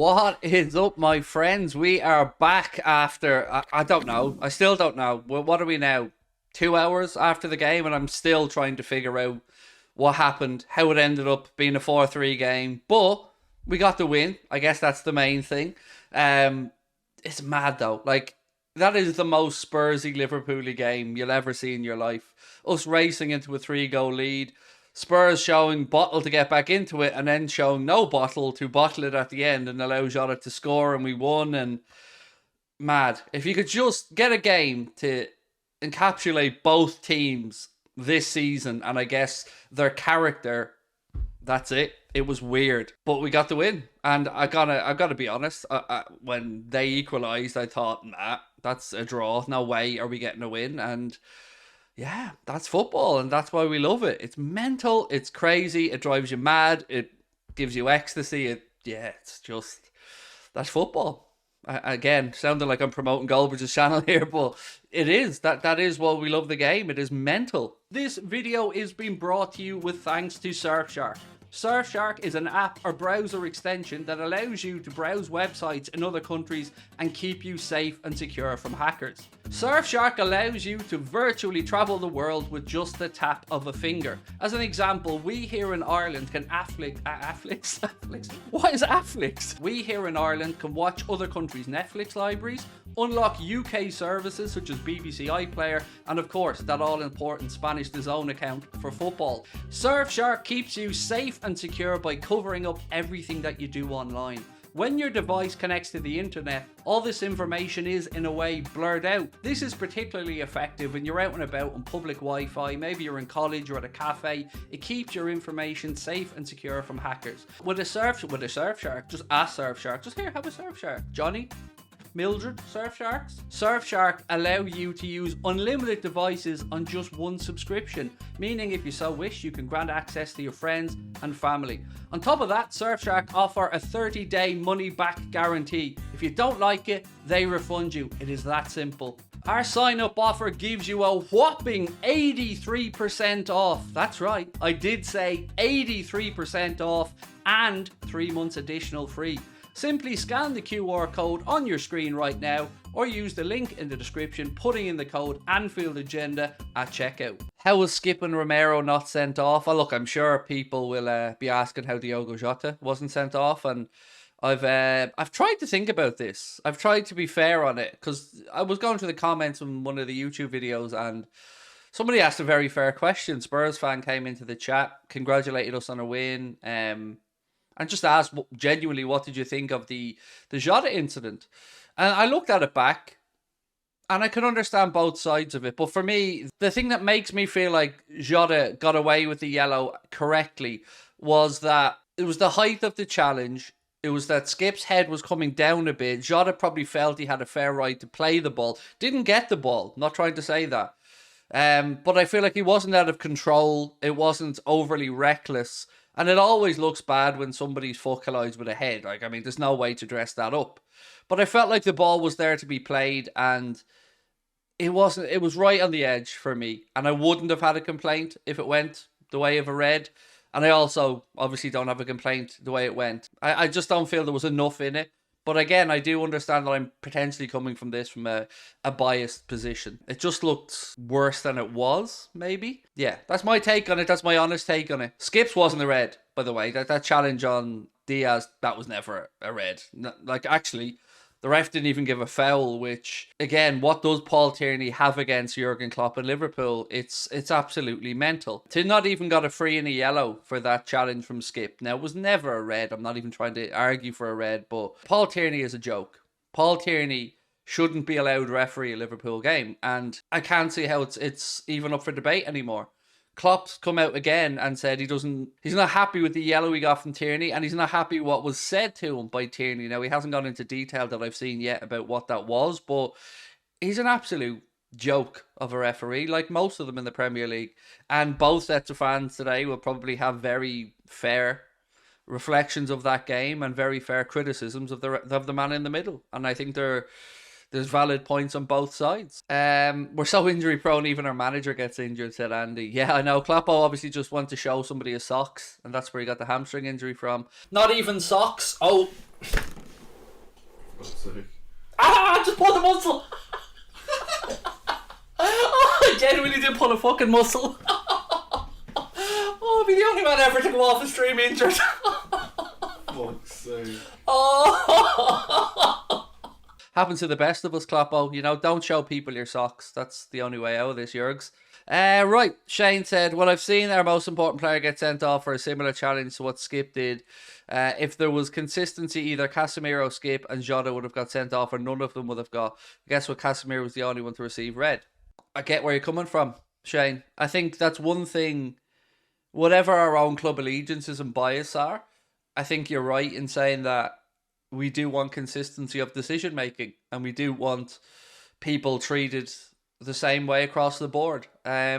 What is up, my friends? We are back after, I don't know. I still don't know. What are we now? 2 hours after the game, and I'm still trying to figure out what happened, how it ended up being a 4-3 game. But we got the win. I guess that's the main thing. It's mad, though. Like, that is the most Spursy Liverpool-y game you'll ever see in your life. Us racing into a 3-goal lead. Spurs showing bottle to get back into it, and then showing no bottle to bottle it at the end and allow Jota to score, and we won. And mad. If you could just get a game to encapsulate both teams this season, and I guess their character, that's it. It was weird, but we got the win. And I've got to be honest. When they equalised, I thought, nah, that's a draw. No way are we getting a win. And yeah, that's football, and that's why we love it. It's mental, it's crazy, it drives you mad, it gives you ecstasy. It's just, that's football. Again, sounding like I'm promoting Goldbridge's channel here, but it is. That is why we love the game. It is mental. This video is being brought to you with thanks to Surfshark. Surfshark is an app or browser extension that allows you to browse websites in other countries and keep you safe and secure from hackers. Surfshark allows you to virtually travel the world with just the tap of a finger. As an example, we here in Ireland can Afflix? What is Afflix? We here in Ireland can watch other countries' Netflix libraries, unlock UK services such as BBC iPlayer, and of course that all-important Spanish DAZN account for football. Surfshark keeps you safe and secure by covering up everything that you do online. When your device connects to the internet, all this information is, in a way, blurred out. This is particularly effective when you're out and about on public Wi-Fi, maybe you're in college or at a cafe. It keeps your information safe and secure from hackers. With a Surfshark, just ask Surfshark. Just here, have a Surfshark. Johnny? Mildred, Surfsharks? Surfshark allow you to use unlimited devices on just one subscription, meaning if you so wish, you can grant access to your friends and family. On top of that, Surfshark offer a 30-day money-back guarantee. If you don't like it, they refund you. It is that simple. Our sign-up offer gives you a whopping 83% off. That's right, I did say 83% off and 3 months additional free. Simply scan the QR code on your screen right now, or use the link in the description, putting in the code Anfield Agenda at checkout. How was Skip and Romero not sent off? Oh, look, I'm sure people will be asking how Diogo Jota wasn't sent off, and I've tried to think about this. I've tried to be fair on it, because I was going through the comments on one of the YouTube videos, and somebody asked a very fair question. Spurs fan came into the chat, congratulated us on a win, and just asked genuinely, what did you think of the Jota incident? And I looked at it back, and I can understand both sides of it. But for me, the thing that makes me feel like Jota got away with the yellow correctly was that it was the height of the challenge. It was that Skip's head was coming down a bit. Jota probably felt he had a fair right to play the ball. Didn't get the ball. Not trying to say that. But I feel like he wasn't out of control. It wasn't overly reckless. And it always looks bad when somebody's foot collides with a head. Like, I mean, there's no way to dress that up. But I felt like the ball was there to be played, and it wasn't. It was right on the edge for me. And I wouldn't have had a complaint if it went the way of a red. And I also obviously don't have a complaint the way it went. I just don't feel there was enough in it. But again, I do understand that I'm potentially coming from this from a biased position. It just looked worse than it was, maybe. Yeah, that's my take on it. That's my honest take on it. Skips wasn't a red, by the way. That challenge on Diaz, that was never a red. Like, actually, the ref didn't even give a foul, which, again, what does Paul Tierney have against Jurgen Klopp and Liverpool? It's absolutely mental. To not even got a free and a yellow for that challenge from Skip. Now, it was never a red. I'm not even trying to argue for a red, but Paul Tierney is a joke. Paul Tierney shouldn't be allowed to referee a Liverpool game, and I can't see how it's even up for debate anymore. Klopp's come out again and said he's not happy with the yellow he got from Tierney, and he's not happy with what was said to him by Tierney. Now, he hasn't gone into detail that I've seen yet about what that was, but he's an absolute joke of a referee, like most of them in the Premier League. And both sets of fans today will probably have very fair reflections of that game and very fair criticisms of the man in the middle. And I think there's valid points on both sides. We're so injury prone, even our manager gets injured, said Andy. Yeah, I know. Kloppo obviously just wanted to show somebody his socks, and that's where he got the hamstring injury from. Not even socks. Oh, didn't pull a fucking muscle. Oh, I'll be the only man ever to go off the stream injured. Fuck's sake. Oh. Happens to the best of us, Kloppo. You know, don't show people your socks. That's the only way out of this, Jurgs. Right, Shane said, well, I've seen our most important player get sent off for a similar challenge to what Skip did. If there was consistency, either Casemiro, Skip and Jota would have got sent off, or none of them would have got. I guess what Casemiro was the only one to receive red. I get where you're coming from, Shane. I think that's one thing, whatever our own club allegiances and bias are, I think you're right in saying that we do want consistency of decision making, and we do want people treated the same way across the board. I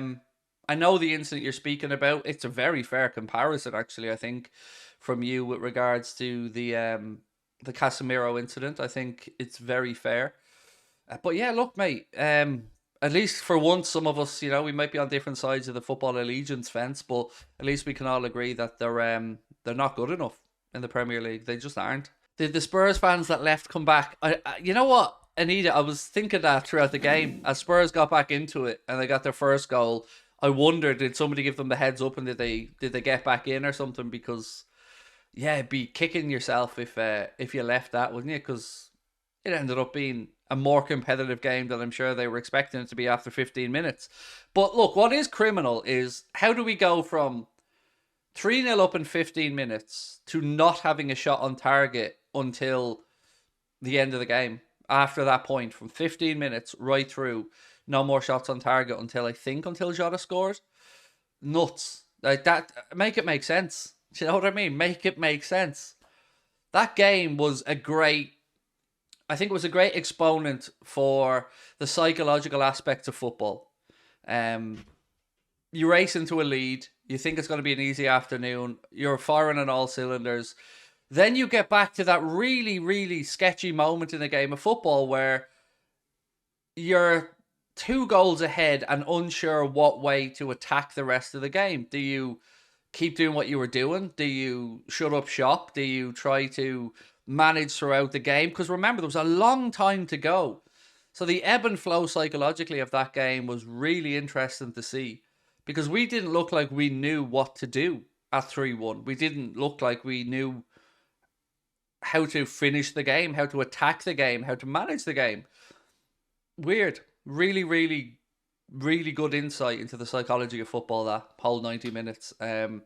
know the incident you're speaking about. It's a very fair comparison, actually, I think, from you with regards to the Casemiro incident. I think it's very fair. But yeah, look, mate. At least for once, some of us, you know, we might be on different sides of the football allegiance fence, but at least we can all agree that they're not good enough in the Premier League. They just aren't. Did the Spurs fans that left come back? You know what, Anita, I was thinking that throughout the game. As Spurs got back into it and they got their first goal, I wondered, did somebody give them the heads up and did they get back in or something? Because, yeah, it'd be kicking yourself if you left that, wouldn't you? Because it ended up being a more competitive game than I'm sure they were expecting it to be after 15 minutes. But look, what is criminal is, how do we go from 3-0 up in 15 minutes to not having a shot on target until the end of the game? After that point, from 15 minutes right through, no more shots on target until Jota scores. Nuts. Like that, make it make sense. Do you know what I mean? Make it make sense. That game was a great exponent for the psychological aspects of football. You race into a lead, you think it's going to be an easy afternoon, you're firing on all cylinders. Then you get back to that really, really sketchy moment in a game of football where you're 2 goals ahead and unsure what way to attack the rest of the game. Do you keep doing what you were doing? Do you shut up shop? Do you try to manage throughout the game? Because remember, there was a long time to go. So the ebb and flow psychologically of that game was really interesting to see, because we didn't look like we knew what to do at 3-1. We didn't look like we knew how to finish the game, how to attack the game, how to manage the game. Weird. Really, really, really good insight into the psychology of football, that whole 90 minutes. And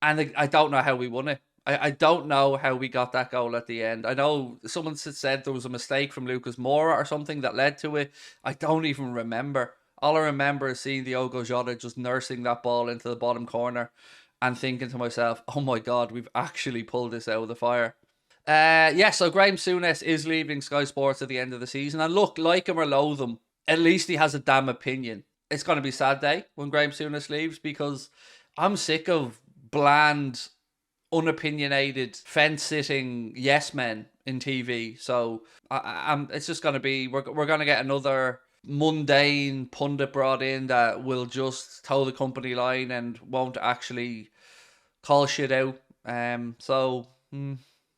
I don't know how we won it. I don't know how we got that goal at the end. I know someone said there was a mistake from Lucas Moura or something that led to it. I don't even remember. All I remember is seeing Diogo Jota just nursing that ball into the bottom corner and thinking to myself, oh my God, we've actually pulled this out of the fire. So Graeme Souness is leaving Sky Sports at the end of the season. And look, like him or loathe him, at least he has a damn opinion. It's going to be a sad day when Graeme Souness leaves, because I'm sick of bland, unopinionated, fence-sitting yes men in TV. So it's just going to be, we're going to get another mundane pundit brought in that will just toe the company line and won't actually call shit out.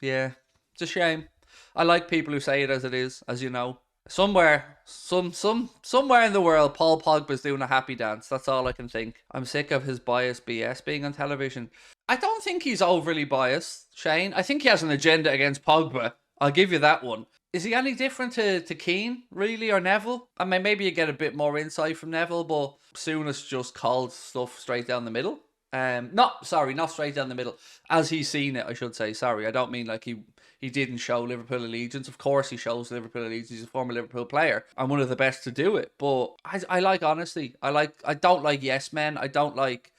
Yeah, it's a shame. I like people who say it as it is, as you know. Somewhere in the world, Paul Pogba's doing a happy dance. That's all I can think. I'm sick of his biased BS being on television. I don't think he's overly biased, Shane. I think he has an agenda against Pogba. I'll give you that one. Is he any different to Keane, really, or Neville? I mean, maybe you get a bit more insight from Neville, but Souness just called stuff straight down the middle. Not straight down the middle. As he's seen it, I should say. Sorry, I don't mean like he didn't show Liverpool allegiance. Of course he shows Liverpool allegiance. He's a former Liverpool player and one of the best to do it. But I like honesty. I don't like yes men. I don't like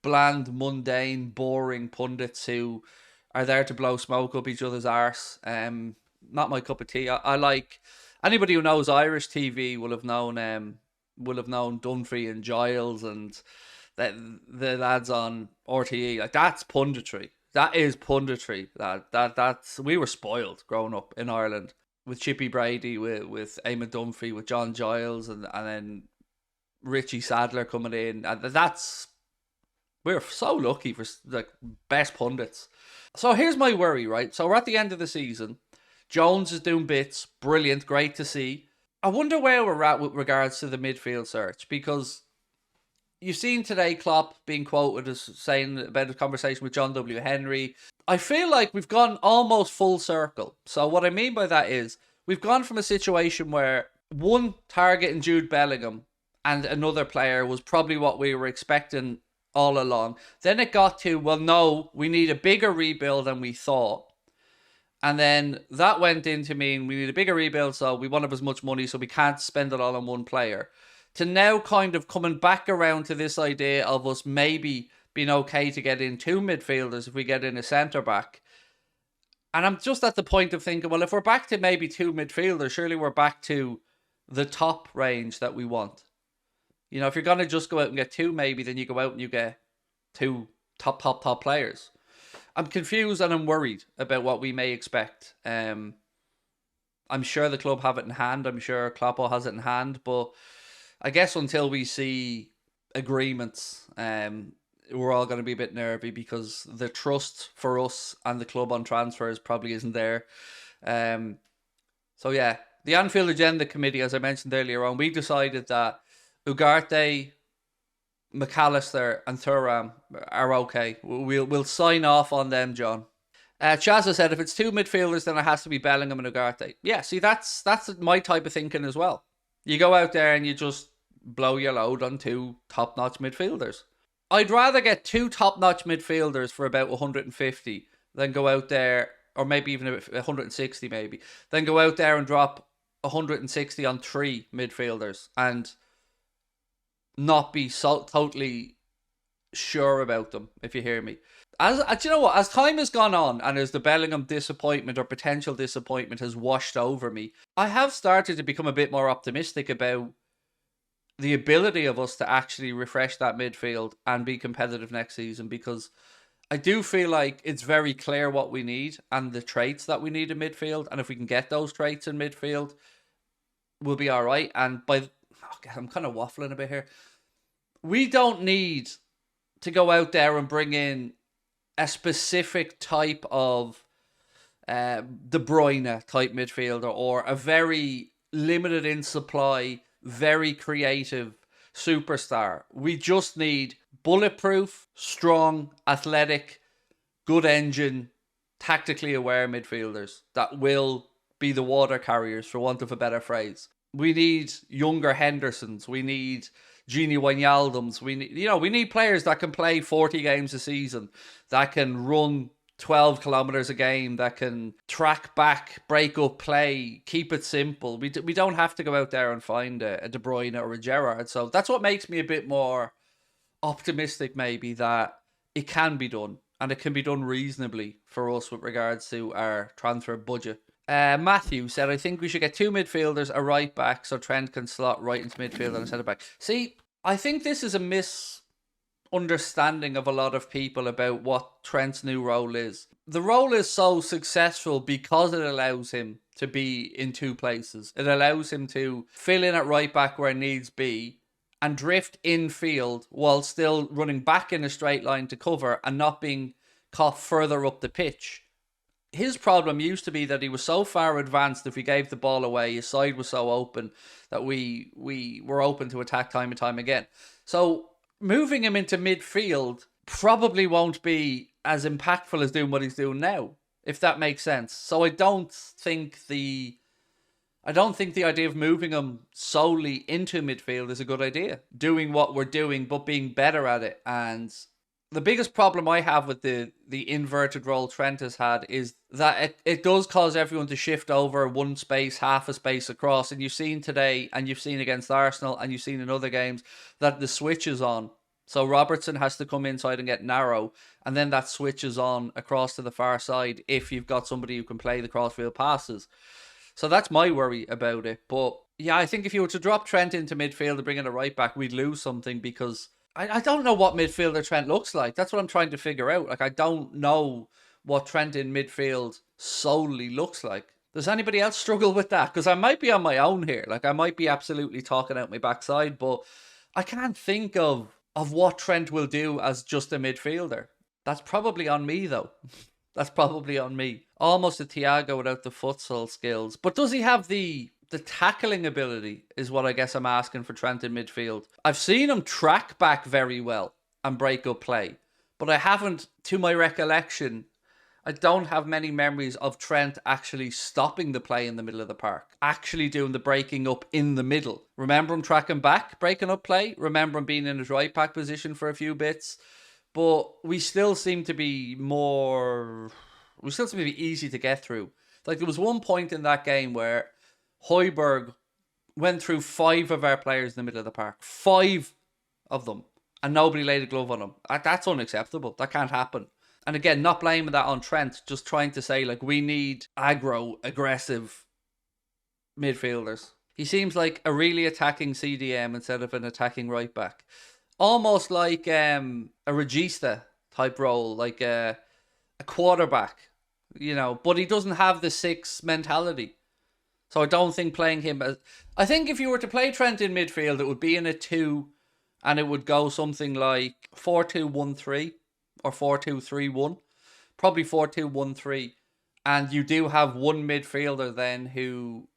bland, mundane, boring pundits who are there to blow smoke up each other's arse. Not my cup of tea. I like, anybody who knows Irish TV will have known Dunphy and Giles and the lads on RTE. Like, that's punditry. That is punditry. That's we were spoiled growing up in Ireland with Chippy Brady, with Eamon Dunphy, with John Giles, and then Richie Sadler coming in. And we're so lucky for the best pundits. So here's my worry, right? So we're at the end of the season. Jones is doing bits. Brilliant. Great to see. I wonder where we're at with regards to the midfield search, because You've seen today Klopp being quoted as saying about his conversation with John W. Henry. I feel like we've gone almost full circle. So what I mean by that is we've gone from a situation where one target in Jude Bellingham and another player was probably what we were expecting all along. Then it got to, well, no, we need a bigger rebuild than we thought. And then that went into mean we need a bigger rebuild, so we won't have as much money, so we can't spend it all on one player. To now kind of coming back around to this idea of us maybe being okay to get in two midfielders if we get in a centre-back. And I'm just at the point of thinking, well, if we're back to maybe two midfielders, surely we're back to the top range that we want. You know, if you're going to just go out and get two maybe, then you go out and you get two top players. I'm confused and I'm worried about what we may expect. I'm sure the club have it in hand. I'm sure Kloppo has it in hand, but I guess until we see agreements, we're all going to be a bit nervy because the trust for us and the club on transfers probably isn't there. So yeah, the Anfield Agenda Committee, as I mentioned earlier on, we decided that Ugarte, McAllister and Thuram are okay. We'll sign off on them, John. Chazza said if it's two midfielders, then it has to be Bellingham and Ugarte. Yeah, see, that's my type of thinking as well. You go out there and you just blow your load on two top-notch midfielders. I'd rather get two top-notch midfielders for about 150 than go out there, or maybe even 160 maybe, then go out there and drop 160 on three midfielders and not be so totally sure about them, if you hear me. Do you know what? As time has gone on and as the Bellingham disappointment or potential disappointment has washed over me, I have started to become a bit more optimistic about the ability of us to actually refresh that midfield and be competitive next season, because I do feel like it's very clear what we need and the traits that we need in midfield, and if we can get those traits in midfield, we'll be all right. And I'm kind of waffling a bit here. We don't need to go out there and bring in a specific type of De Bruyne type midfielder or a very limited in supply, very creative superstar. We just need bulletproof, strong, athletic, good engine, tactically aware midfielders that will be the water carriers, for want of a better phrase. We need younger Hendersons. We need Gini Wijnaldums. We need players that can play 40 games a season, that can run 12 kilometers a game, that can track back, break up play, keep it simple. We don't have to go out there and find a De Bruyne or a Gerrard. So that's what makes me a bit more optimistic, maybe, that it can be done, and it can be done reasonably for us with regards to our transfer budget. Matthew said, I think we should get two midfielders, a right back, so Trent can slot right into midfield and a centre back. See, I think this is a misunderstanding of a lot of people about what Trent's new role is. The role is so successful because it allows him to be in two places. It allows him to fill in at right back where needs be and drift infield while still running back in a straight line to cover and not being caught further up the pitch. His problem used to be that he was so far advanced, if he gave the ball away, his side was so open that we were open to attack time and time again. So moving him into midfield probably won't be as impactful as doing what he's doing now, if that makes sense. So I don't think the idea of moving him solely into midfield is a good idea. Doing what we're doing, but being better at it. And the biggest problem I have with the inverted role Trent has had is that it does cause everyone to shift over one space, half a space across. And you've seen today, and you've seen against Arsenal, and you've seen in other games, that the switch is on. So Robertson has to come inside and get narrow, and then that switches on across to the far side if you've got somebody who can play the crossfield passes. So that's my worry about it. But yeah, I think if you were to drop Trent into midfield and bring in a right back, we'd lose something, because I don't know what midfielder Trent looks like. That's what I'm trying to figure out. Like, I don't know what Trent in midfield solely looks like. Does anybody else struggle with that? Because I might be on my own here. Like, I might be absolutely talking out my backside, but I can't think of what Trent will do as just a midfielder. That's probably on me, though. That's probably on me. Almost a Thiago without the futsal skills. But does he have the The tackling ability is what I guess I'm asking for Trent in midfield. I've seen him track back very well and break up play, but I haven't, to my recollection, I don't have many memories of Trent actually stopping the play in the middle of the park, actually doing the breaking up in the middle. Remember him tracking back, breaking up play? Remember him being in his right back position for a few bits? But we still seem to be easy to get through. Like there was one point in that game where Højbjerg went through 5 of our players in the middle of the park. 5 of them. And nobody laid a glove on him. That's unacceptable. That can't happen. And again, not blaming that on Trent, just trying to say, like, we need aggro, aggressive midfielders. He seems like a really attacking CDM instead of an attacking right back. Almost like a regista type role, like a quarterback, but he doesn't have the 6 mentality. So I don't think playing him as... I think if you were to play Trent in midfield, it would be in a 2 and it would go something like 4-2-1-3 or 4-2-3-1. Probably 4-2-1-3. And you do have one midfielder then who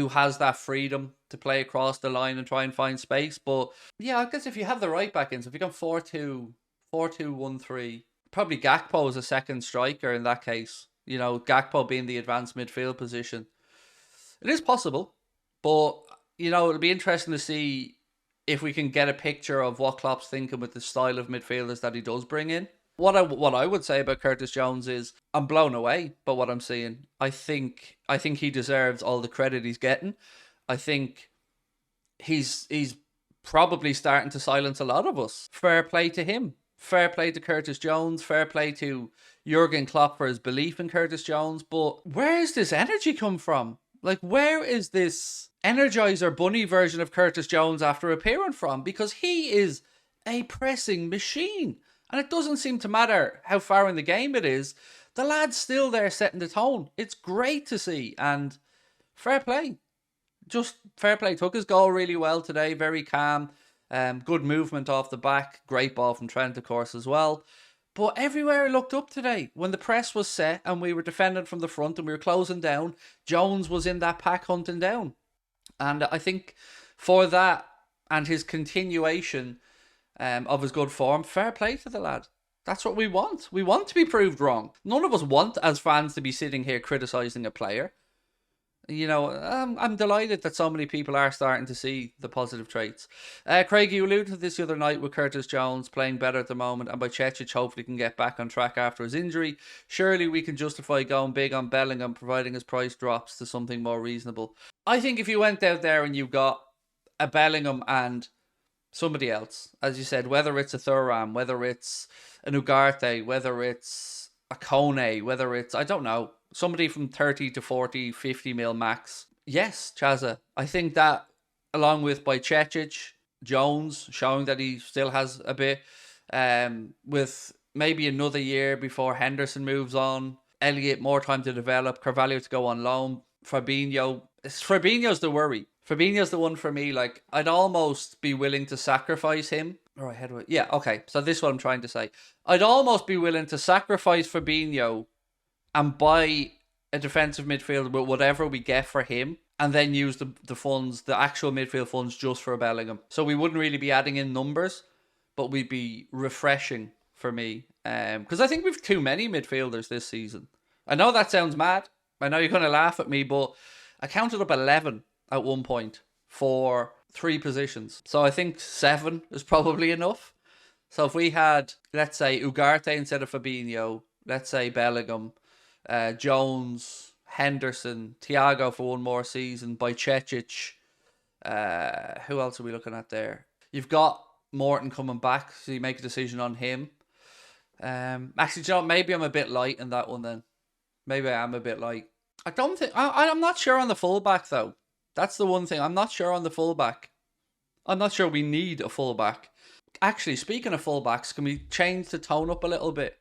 has that freedom to play across the line and try and find space. But yeah, I guess if you have the right back in, so if you go 4-2-1-3, probably Gakpo is a second striker in that case. Gakpo being the advanced midfield position. It is possible, but, it'll be interesting to see if we can get a picture of what Klopp's thinking with the style of midfielders that he does bring in. What I would say about Curtis Jones is I'm blown away by what I'm seeing. I think he deserves all the credit he's getting. I think he's probably starting to silence a lot of us. Fair play to him. Fair play to Curtis Jones. Fair play to Jurgen Klopp for his belief in Curtis Jones. But where is this energy come from? Like, where is this Energizer Bunny version of Curtis Jones after appearing from? Because he is a pressing machine. And it doesn't seem to matter how far in the game it is. The lad's still there setting the tone. It's great to see. And fair play. Just fair play. Took his goal really well today. Very calm. Good movement off the back. Great ball from Trent, of course, as well. But everywhere I looked up today, when the press was set and we were defending from the front and we were closing down, Jones was in that pack hunting down. And I think for that and his continuation of his good form, fair play to the lad. That's what we want. We want to be proved wrong. None of us want, as fans, to be sitting here criticising a player. I'm delighted that so many people are starting to see the positive traits. Craig, you alluded to this the other night with Curtis Jones playing better at the moment, and by Cecic hopefully can get back on track after his injury. Surely we can justify going big on Bellingham, providing his price drops to something more reasonable. I think if you went out there and you got a Bellingham and somebody else, as you said, whether it's a Thuram, whether it's an Ugarte, whether it's a Kone, whether it's, I don't know, somebody from 30 to 40, 50 mil max. Yes, Chaza. I think that, along with by Cecic, Jones, showing that he still has a bit, with maybe another year before Henderson moves on, Elliott more time to develop, Carvalho to go on loan, Fabinho's the worry. Fabinho's the one for me. Like, I'd almost be willing to sacrifice him. Right, how do I... Yeah, okay. So this is what I'm trying to say. I'd almost be willing to sacrifice Fabinho and buy a defensive midfielder with whatever we get for him, and then use the funds, the actual midfield funds, just for Bellingham. So we wouldn't really be adding in numbers, but we'd be refreshing for me. Because I think we've too many midfielders this season. I know that sounds mad. I know you're going to laugh at me, but I counted up 11 at one point for 3 positions. So I think 7 is probably enough. So if we had, let's say, Ugarte instead of Fabinho, let's say Bellingham, Jones, Henderson, Thiago for one more season, by Cecic. Who else are we looking at there? You've got Morton coming back, so you make a decision on him. Actually, John, maybe I'm a bit light in that one then. Maybe I am a bit light. I'm not sure on the fullback though. That's the one thing. I'm not sure on the fullback. I'm not sure we need a fullback. Actually, speaking of fullbacks, can we change the tone up a little bit?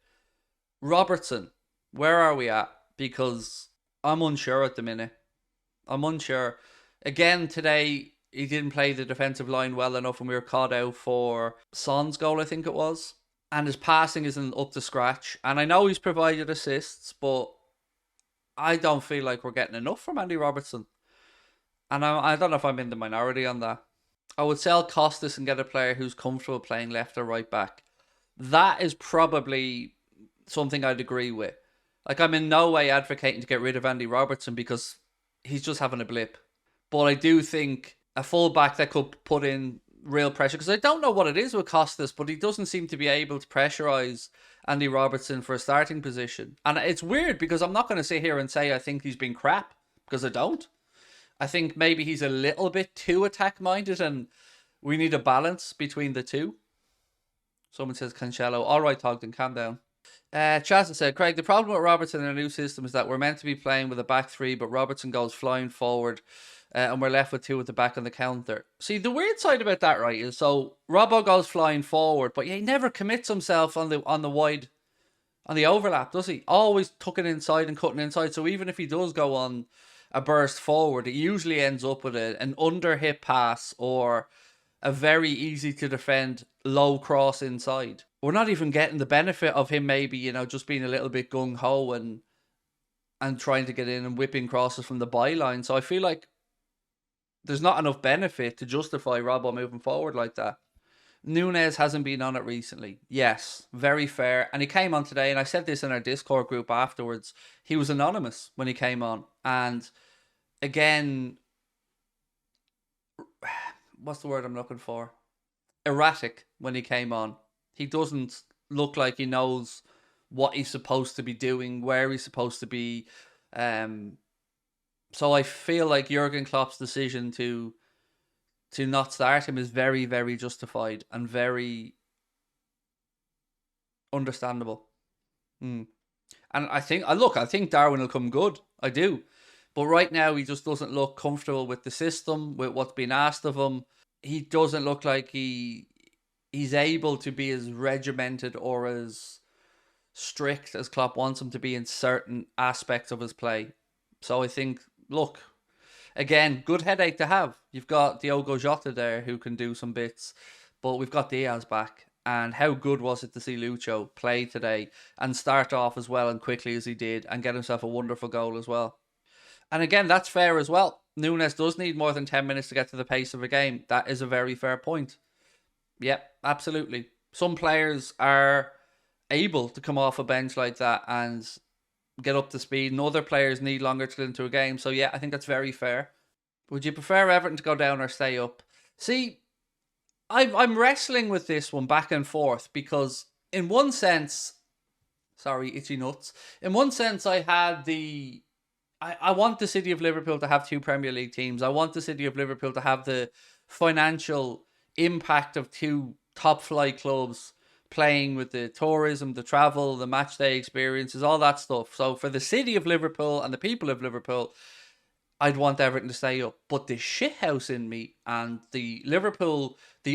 Robertson, where are we at? Because I'm unsure at the minute. I'm unsure. Again, today, he didn't play the defensive line well enough and we were caught out for Son's goal, I think it was. And his passing isn't up to scratch. And I know he's provided assists, but I don't feel like we're getting enough from Andy Robertson. And I don't know if I'm in the minority on that. I would sell Costas and get a player who's comfortable playing left or right back. That is probably something I'd agree with. Like, I'm in no way advocating to get rid of Andy Robertson because he's just having a blip. But I do think a fullback that could put in real pressure, because I don't know what it is with Costas, but he doesn't seem to be able to pressurise Andy Robertson for a starting position. And it's weird because I'm not going to sit here and say I think he's been crap, because I don't. I think maybe he's a little bit too attack minded and we need a balance between the two. Someone says Cancelo. All right, Togden, calm down. Chaz said, Craig, the problem with Robertson in a new system is that we're meant to be playing with a back three, but Robertson goes flying forward and we're left with two at the back on the counter. See, the weird side about that, right, is so Robbo goes flying forward, but he never commits himself on the wide, on the overlap, does he? Always tucking inside and cutting inside. So even if he does go on a burst forward, it usually ends up with an under hit pass or a very easy to defend low cross inside. We're not even getting the benefit of him maybe, just being a little bit gung-ho and trying to get in and whipping crosses from the byline. So I feel like there's not enough benefit to justify Robbo moving forward like that. Núñez hasn't been on it recently. Yes, very fair. And he came on today, and I said this in our Discord group afterwards. He was anonymous when he came on. And again, what's the word I'm looking for? Erratic when he came on. He doesn't look like he knows what he's supposed to be doing, where he's supposed to be. So I feel like Jurgen Klopp's decision to not start him is very, very justified and very understandable. And I think Darwin will come good. I do. But right now, he just doesn't look comfortable with the system, with what's been asked of him. He doesn't look like he's able to be as regimented or as strict as Klopp wants him to be in certain aspects of his play. So I think, look, again, good headache to have. You've got Diogo Jota there who can do some bits, but we've got Diaz back. And how good was it to see Lucho play today and start off as well and quickly as he did and get himself a wonderful goal as well. And again, that's fair as well. Núñez does need more than 10 minutes to get to the pace of a game. That is a very fair point. Yep, absolutely. Some players are able to come off a bench like that and get up to speed, and other players need longer to get into a game. So yeah, I think that's very fair. Would you prefer Everton to go down or stay up? See, I'm wrestling with this one back and forth because in one sense, sorry, itchy nuts. In one sense, I want the City of Liverpool to have two Premier League teams. I want the City of Liverpool to have the financial impact of two top flight clubs playing with the tourism, the travel, the match day experiences, all that stuff. So for the City of Liverpool and the people of Liverpool, I'd want Everton to stay up. But the shithouse in me and the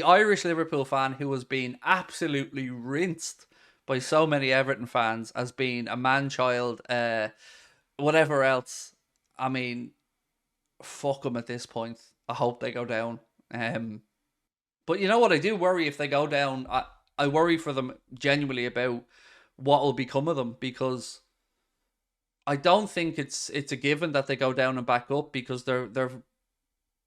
Irish Liverpool fan who has been absolutely rinsed by so many Everton fans as being a man-child, whatever else. I mean, fuck them at this point. I hope they go down. But you know what? I do worry if they go down. I worry for them genuinely about what will become of them, because I don't think it's a given that they go down and back up, because their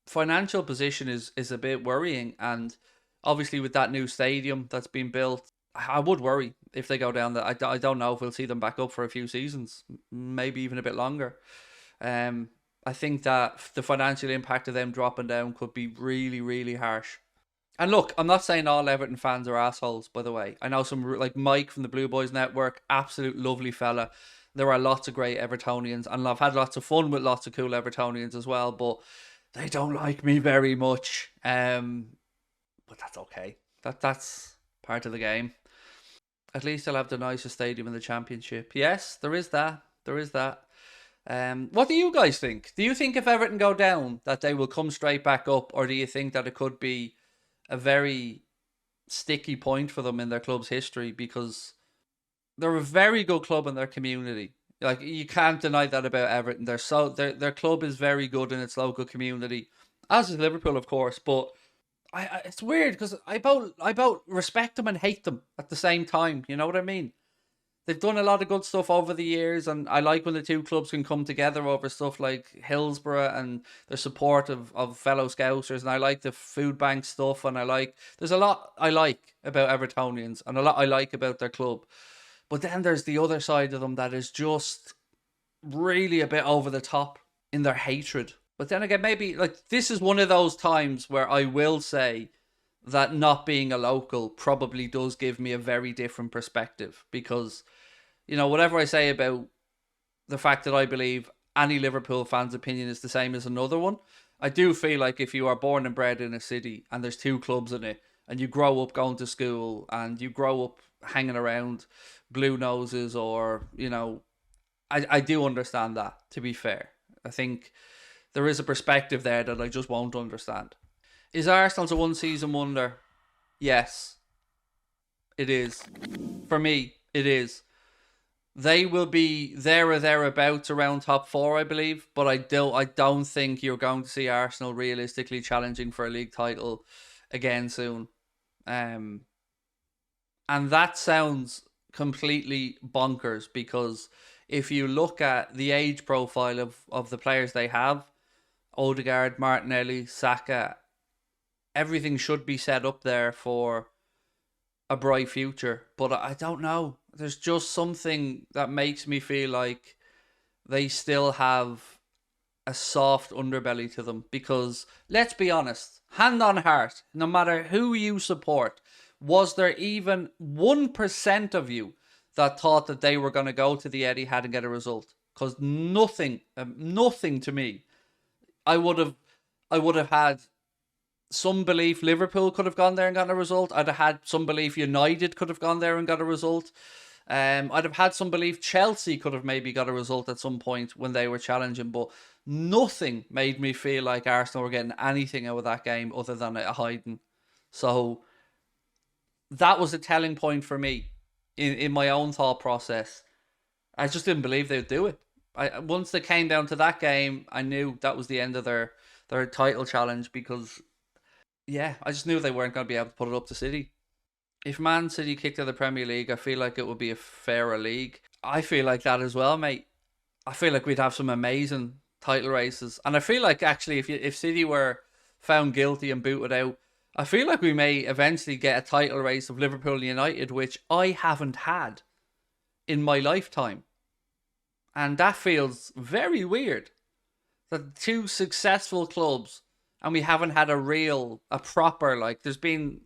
financial position is a bit worrying. And obviously with that new stadium that's been built, I would worry if they go down. That I don't know if we'll see them back up for a few seasons, maybe even a bit longer. I think that the financial impact of them dropping down could be really, really harsh. And look, I'm not saying all Everton fans are assholes, by the way. I know some, like Mike from the Blue Boys Network, absolute lovely fella. There are lots of great Evertonians, and I've had lots of fun with lots of cool Evertonians as well, but they don't like me very much. But that's okay. That's part of the game. At least they'll have the nicest stadium in the Championship. Yes, there is that. There is that. What do you guys think? Do you think if Everton go down that they will come straight back up, or do you think that it could be a very sticky point for them in their club's history, because they're a very good club in their community? Like, you can't deny that about Everton. Their club is very good in its local community, as is Liverpool, of course. But it's weird because I both respect them and hate them at the same time. You know what I mean? they've done a lot of good stuff over the years, and I like when the two clubs can come together over stuff like Hillsborough and the support of fellow Scousers, and I like the food bank stuff, and there's a lot I like about Evertonians and a lot I like about their club. But then there's the other side of them that is just really a bit over the top in their hatred. But then again, maybe like this is one of those times where I will say that not being a local probably does give me a very different perspective, because whatever I say about the fact that I believe any Liverpool fan's opinion is the same as another one, I do feel like if you are born and bred in a city and there's two clubs in it, and you grow up going to school and you grow up hanging around Blue Noses, or I do understand that, to be fair. I think there is a perspective there that I just won't understand. Is Arsenal a one season wonder? Yes, it is. For me, it is. They will be there or thereabouts around top four, I believe, but I don't think you're going to see Arsenal realistically challenging for a league title again soon. And that sounds completely bonkers, because if you look at the age profile of the players they have, Odegaard, Martinelli, Saka, everything should be set up there for a bright future. But I don't know. There's just something that makes me feel like they still have a soft underbelly to them. Because let's be honest, hand on heart, no matter who you support, was there even 1% of you that thought that they were going to go to the Etihad and get a result? Because nothing to me. I would have had some belief Liverpool could have gone there and gotten a result. I'd have had some belief United could have gone there and got a result. I'd have had some belief Chelsea could have maybe got a result at some point when they were challenging, but nothing made me feel like Arsenal were getting anything out of that game other than a hiding. So that was a telling point for me in my own thought process. I just didn't believe they'd do it. Once they came down to that game, I knew that was the end of their title challenge, because I just knew they weren't going to be able to put it up to City. If Man City kicked out of the Premier League, I feel like it would be a fairer league. I feel like that as well, mate. I feel like we'd have some amazing title races. And I feel like, actually, if City were found guilty and booted out, I feel like we may eventually get a title race of Liverpool and United, which I haven't had in my lifetime. And that feels very weird. That two successful clubs, and we haven't had a proper, like, there's been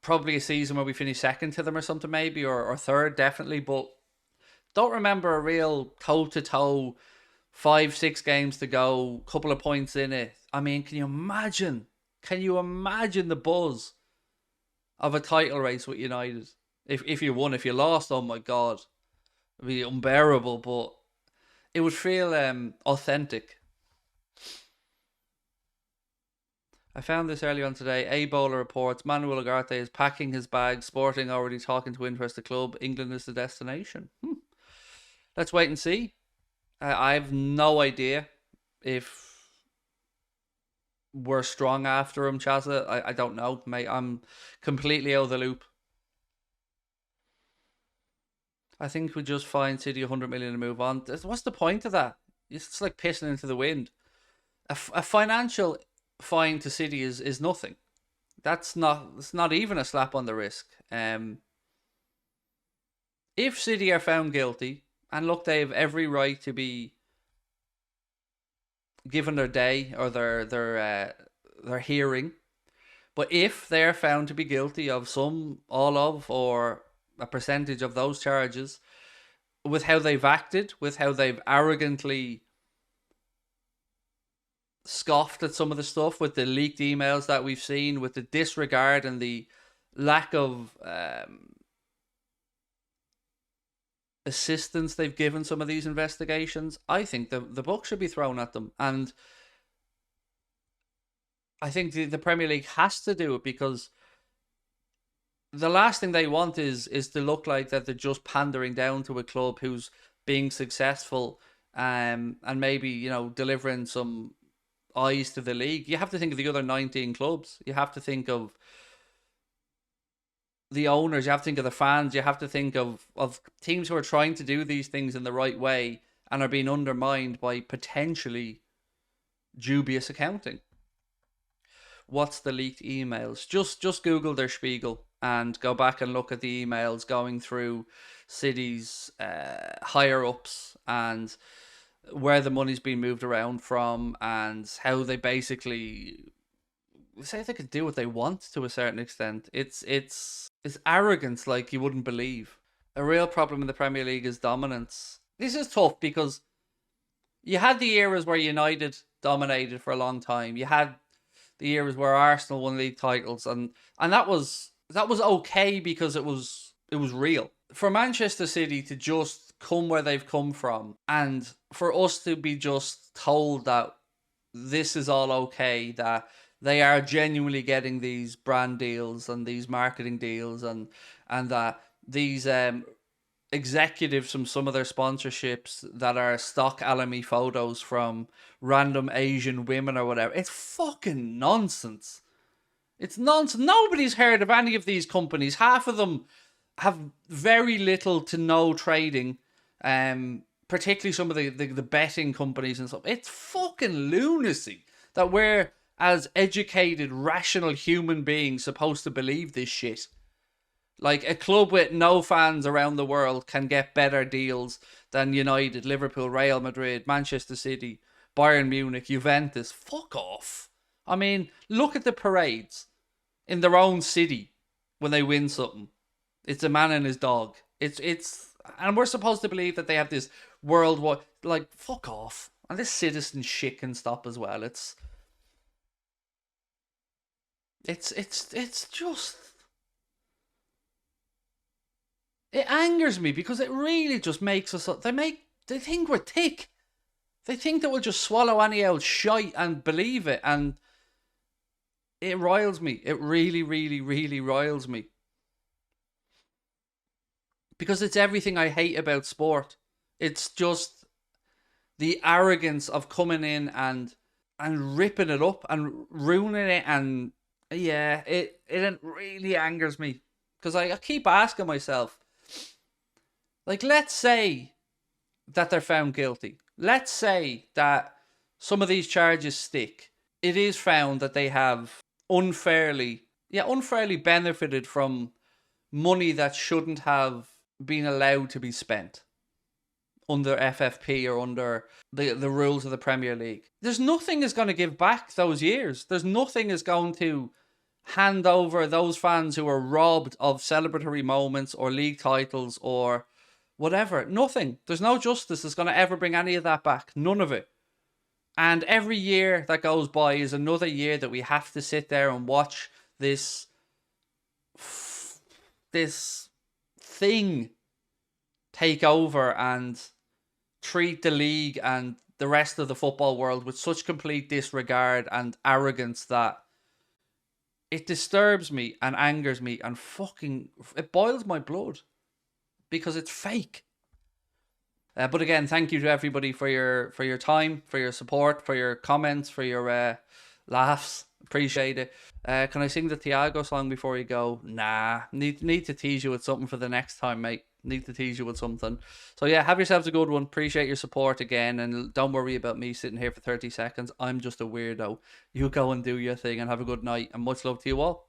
probably a season where we finished second to them or something, maybe, or third, definitely, but don't remember a real toe-to-toe 5-6 games to go, couple of points in it. I mean, can you imagine the buzz of a title race with United? If you won, if you lost, oh my God, it'd be unbearable, but it would feel authentic. I found this early on today. A Bowler reports Manuel Ugarte is packing his bags. Sporting already talking to interested club. England is the destination. Let's wait and see. I have no idea if we're strong after him, Chazza. I don't know, mate. I'm completely out of the loop. I think we just find City 100 million and move on. What's the point of that? It's like pissing into the wind. A financial fine to City is nothing. It's not even a slap on the wrist. If City are found guilty, and look, they have every right to be given their day or their hearing, but if they are found to be guilty of some, all of, or a percentage of those charges, with how they've acted, with how they've arrogantly scoffed at some of the stuff, with the leaked emails that we've seen, with the disregard and the lack of assistance they've given some of these investigations, I think the book should be thrown at them. And I think the Premier League has to do it, because the last thing they want is to look like that they're just pandering down to a club who's being successful, and maybe, delivering some eyes to the league. You have to think of the other 19 clubs. You have to think of the owners, you have to think of the fans, you have to think of teams who are trying to do these things in the right way and are being undermined by potentially dubious accounting. What's the leaked emails? Just Google Der Spiegel and go back and look at the emails going through City's higher ups and where the money's being moved around from and how they basically say they could do what they want to a certain extent. It's arrogance like you wouldn't believe. A real problem in the Premier League is dominance. This is tough because you had the eras where United dominated for a long time. You had the eras where Arsenal won league titles, and that was okay because it was real. For Manchester City to just come where they've come from, and for us to be just told that this is all okay, that they are genuinely getting these brand deals and these marketing deals, and that these executives from some of their sponsorships that are stock Alamy photos from random Asian women or whatever. It's fucking nonsense. It's nonsense. Nobody's heard of any of these companies. Half of them have very little to no trading, particularly some of the betting companies and stuff. It's fucking lunacy that we're, as educated, rational human beings, supposed to believe this shit. Like, a club with no fans around the world can get better deals than United, Liverpool, Real Madrid, Manchester City, Bayern Munich, Juventus. Fuck off. I mean, look at the parades in their own city when they win something. It's a man and his dog. And we're supposed to believe that they have this worldwide, like, fuck off. And this citizen shit can stop as well. It's just... It angers me because it really just makes us... They think we're thick. They think that we'll just swallow any old shite and believe it. And it riles me. It really, really, really riles me. Because it's everything I hate about sport. It's just the arrogance of coming in and ripping it up and ruining it. And yeah, it really angers me. Because I keep asking myself, like, let's say that they're found guilty. Let's say that some of these charges stick. It is found that they have unfairly benefited from money that shouldn't have been allowed to be spent under FFP or under the rules of the Premier League. There's nothing is going to give back those years. There's nothing is going to hand over those fans who were robbed of celebratory moments or league titles or whatever. Nothing. There's no justice that's going to ever bring any of that back. None of it. And every year that goes by is another year that we have to sit there and watch this thing take over and treat the league and the rest of the football world with such complete disregard and arrogance that it disturbs me and angers me and it boils my blood because it's fake. But again, thank you to everybody for your time, for your support, for your comments, for your laughs. Appreciate it. Can I sing the Thiago song before you go? Nah. Need to tease you with something for the next time, mate. Need to tease you with something. So yeah, have yourselves a good one. Appreciate your support again, and don't worry about me sitting here for 30 seconds. I'm just a weirdo. You go and do your thing and have a good night, and much love to you all.